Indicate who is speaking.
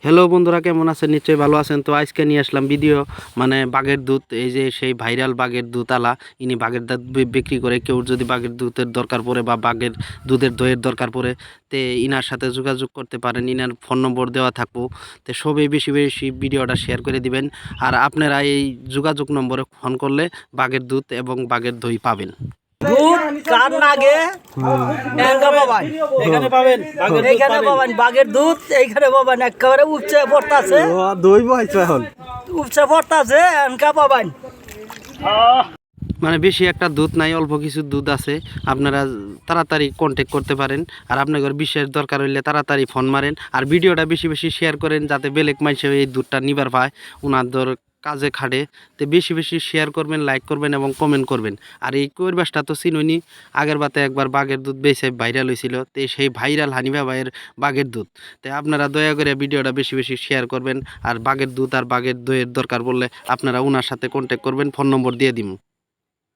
Speaker 1: Hello বন্ধুরা, কেমন আছেন? নিশ্চয়ই ভালো আছেন। তো আজকে নিয়ে আসলাম ভিডিও, মানে বাঘের দুধ। এই যে সেই ভাইরাল বাঘের দুধ আলা, ইনি বাঘের দুধ বিক্রি করে। কেউ যদি বাঘের দুধের দরকার পড়ে বা বাঘের দুধের দইয়ের দরকার পড়ে, তে ইনার সাথে যোগাযোগ করতে পারেন। ইনার ফোন নম্বর দেওয়া থাকবো। তো সবাই বেশি বেশি ভিডিওটা শেয়ার করে দিবেন। আর আপনারা এই যোগাযোগ নম্বরে ফোন করলে বাঘের দুধ এবং বাঘের দই পাবেন।
Speaker 2: দুধ কার লাগে
Speaker 1: এখানে পাবেন
Speaker 2: এইখানে পাবেন বাঘের দুধ, এইখানে পাবেন একেবারে উপচে পড়তাছে,
Speaker 3: দই বহাইছো এখন
Speaker 2: উপচে পড়তাছে এনকা পাবেন।
Speaker 1: মানে বেশি একটা দুধ নাই, অল্প কিছু দুধ আছে। আপনারা তাড়াতাড়ি কন্ট্যাক্ট করতে পারেন। আর আপনাদের বিশেষ দরকার হইলে তাড়াতাড়ি ফোন মারেন। আর ভিডিওটা বেশি বেশি শেয়ার করেন, যাতে বেলেগ মানুষে এই দুধটা নিবার পায়, ওনাদের কাজে খাটে। তো বেশি বেশি শেয়ার করবেন, লাইক করবেন এবং কমেন্ট করবেন। আর এই কৈরবাসটা তো চিনুনি, আগের বাতে একবার বাঘের দুধ বেশি ভাইরাল হয়েছিল। তো সেই ভাইরাল হানিফা ভাইয়ের বাঘের দুধ। তাই আপনারা দয়া করে ভিডিওটা বেশি বেশি শেয়ার করবেন। আর বাঘের দুধ আর বাঘের দইয়ের দরকার বললে আপনারা ওনার সাথে কন্ট্যাক্ট করবেন, ফোন নম্বর দিয়ে দিব।